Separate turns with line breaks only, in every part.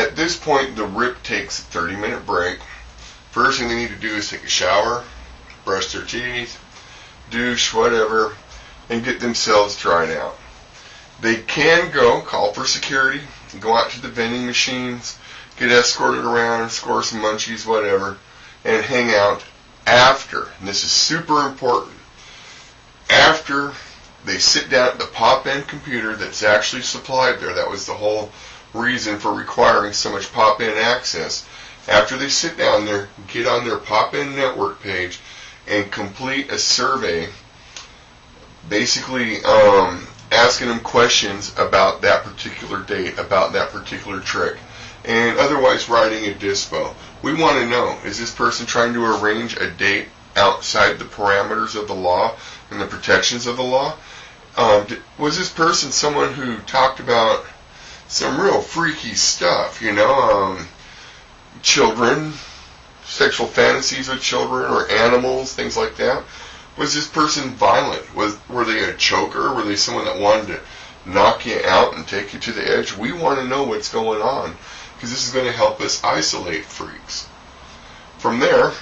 At this point, the RIP takes a 30-minute break. First thing they need to do is take a shower, brush their teeth, douche, whatever, and get themselves dried out. They can call for security, go out to the vending machines, get escorted around, score some munchies, whatever, and hang out after, and this is super important, after they sit down at the pop-in computer that's actually supplied there. That was the whole reason for requiring so much pop-in access. After they sit down there, get on their pop-in network page and complete a survey, basically asking them questions about that particular date, about that particular trick, and otherwise writing a dispo. We want to know, is this person trying to arrange a date outside the parameters of the law and the protections of the law? Was this person someone who talked about some real freaky stuff, children, sexual fantasies with children or animals, things like that? Was this person violent? Were they a choker? Were they someone that wanted to knock you out and take you to the edge? We want to know what's going on, because this is going to help us isolate freaks. From there,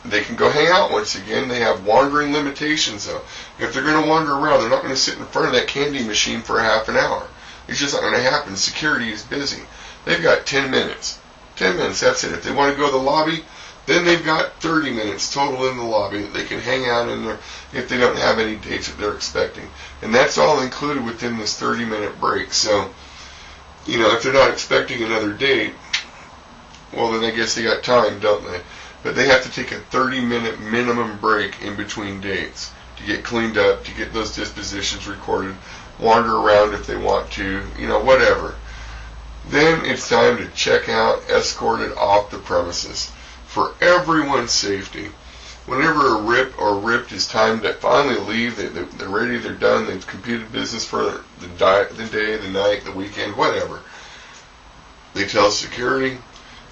they can go hang out once again. They have wandering limitations, though. If they're going to wander around, they're not going to sit in front of that candy machine for a half an hour. It's just not going to happen. Security is busy. They've got 10 minutes. 10 minutes, that's it. If they want to go to the lobby, then they've got 30 minutes total in the lobby that they can hang out in there if they don't have any dates that they're expecting. And that's all included within this 30-minute break. So, if they're not expecting another date, well, then I guess they got time, don't they? But they have to take a 30-minute minimum break in between dates to get cleaned up, to get those dispositions recorded, wander around if they want to, whatever. Then it's time to check out, escorted off the premises for everyone's safety. Whenever a RIP or RIPD is time to finally leave, they're ready, they're done, they've completed business for the day, the night, the weekend, whatever. They tell security.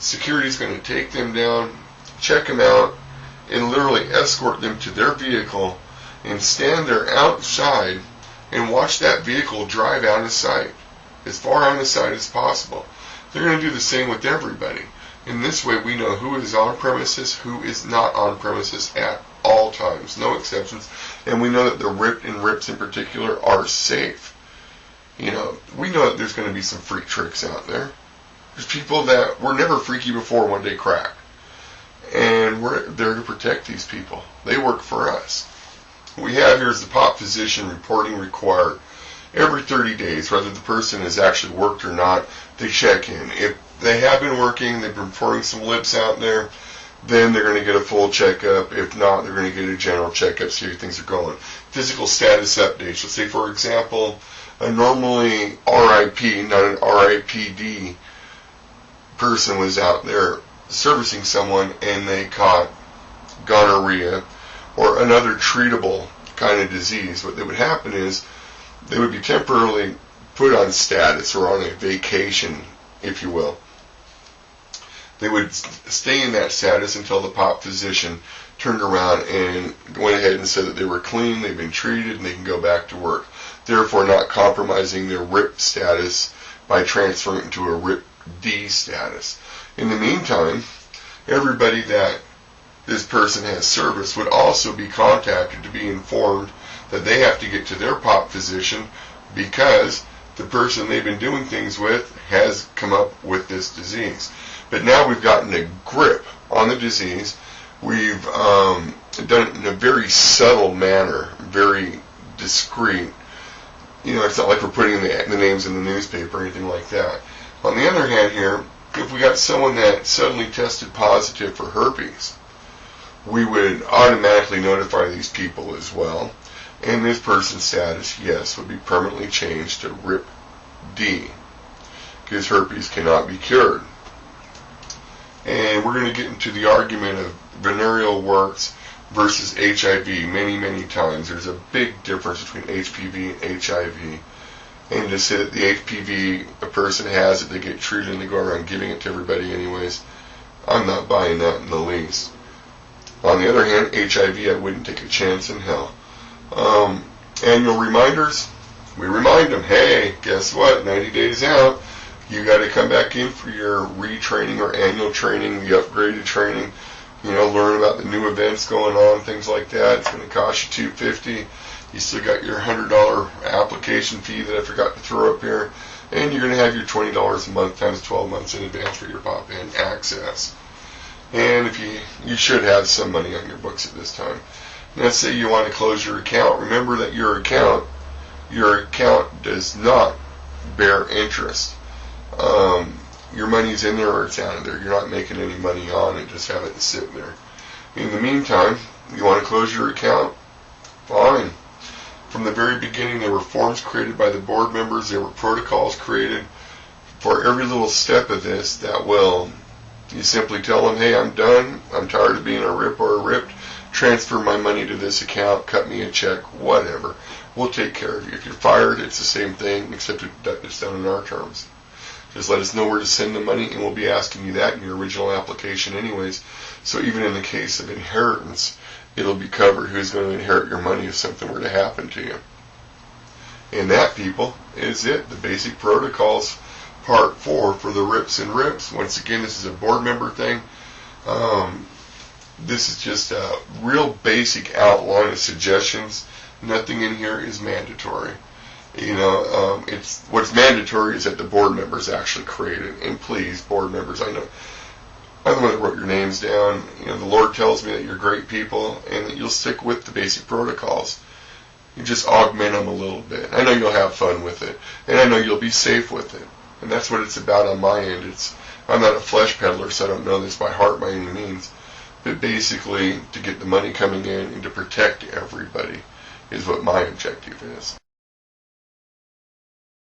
Security's going to take them down, check them out, and literally escort them to their vehicle and stand there outside and watch that vehicle drive out of sight, as far out of sight as possible. They're going to do the same with everybody. In this way, we know who is on premises, who is not on premises at all times, no exceptions, and we know that the RIP and RIPs in particular are safe. We know that there's going to be some freak tricks out there. There's people that were never freaky before one day crack, and we're there to protect these people. They work for us. What we have here is the POP physician reporting required. Every 30 days, whether the person has actually worked or not, they check in. If they have been working, they've been pouring some lips out there, then they're going to get a full checkup. If not, they're going to get a general checkup, see how things are going. Physical status updates. Let's say, for example, a normally RIP, not an RIPD person was out there servicing someone and they caught gonorrhea or another treatable kind of disease. What would happen is they would be temporarily put on status or on a vacation, if you will. They would stay in that status until the POP physician turned around and went ahead and said that they were clean, they've been treated, and they can go back to work. Therefore, not compromising their RIP status by transferring to a RIPD status. In the meantime, everybody that this person has serviced would also be contacted to be informed that they have to get to their POP physician because the person they've been doing things with has come up with this disease. But now we've gotten a grip on the disease. We've done it in a very subtle manner, very discreet. It's not like we're putting the names in the newspaper or anything like that. On the other hand here, if we got someone that suddenly tested positive for herpes, we would automatically notify these people as well. And this person's status, yes, would be permanently changed to RIPD, because herpes cannot be cured. And we're going to get into the argument of venereal warts versus HIV many, many times. There's a big difference between HPV and HIV. And to say that the HPV a person has it, they get treated and they go around giving it to everybody anyways, I'm not buying that in the least. On the other hand, HIV, I wouldn't take a chance in hell. Annual reminders, we remind them, hey, guess what, 90 days out, You got to come back in for your retraining or annual training, the upgraded training. Learn about the new events going on, things like that. It's going to cost you $250. You still got your $100 application fee that I forgot to throw up here, and you're going to have your $20 a month times 12 months in advance for your POPA access. And if you should have some money on your books at this time. Let's say you want to close your account. Remember that your account does not bear interest. Your money's in there or it's out of there. You're not making any money on it, just have it sitting there. In the meantime, you want to close your account? Fine. From the very beginning, there were forms created by the board members. There were protocols created for every little step of this that will, you simply tell them, hey, I'm done. I'm tired of being a RIP or a RIPD. Transfer my money to this account. Cut me a check. Whatever. We'll take care of you. If you're fired, it's the same thing, except it's done in our terms. Just let us know where to send the money, and we'll be asking you that in your original application anyways. So even in the case of inheritance, it'll be covered who's going to inherit your money if something were to happen to you. And that, people, is it. The basic protocols, part 4 for the RIPs and RIPs. Once again, this is a board member thing. This is just a real basic outline of suggestions. Nothing in here is mandatory. It's what's mandatory is that the board members actually created. And please, board members, I know I'm the one that wrote your names down. The Lord tells me that you're great people and that you'll stick with the basic protocols. You just augment them a little bit. I know you'll have fun with it, and I know you'll be safe with it. And that's what it's about on my end. I'm not a flesh peddler, so I don't know this by heart by any means. But basically, to get the money coming in and to protect everybody is what my objective is.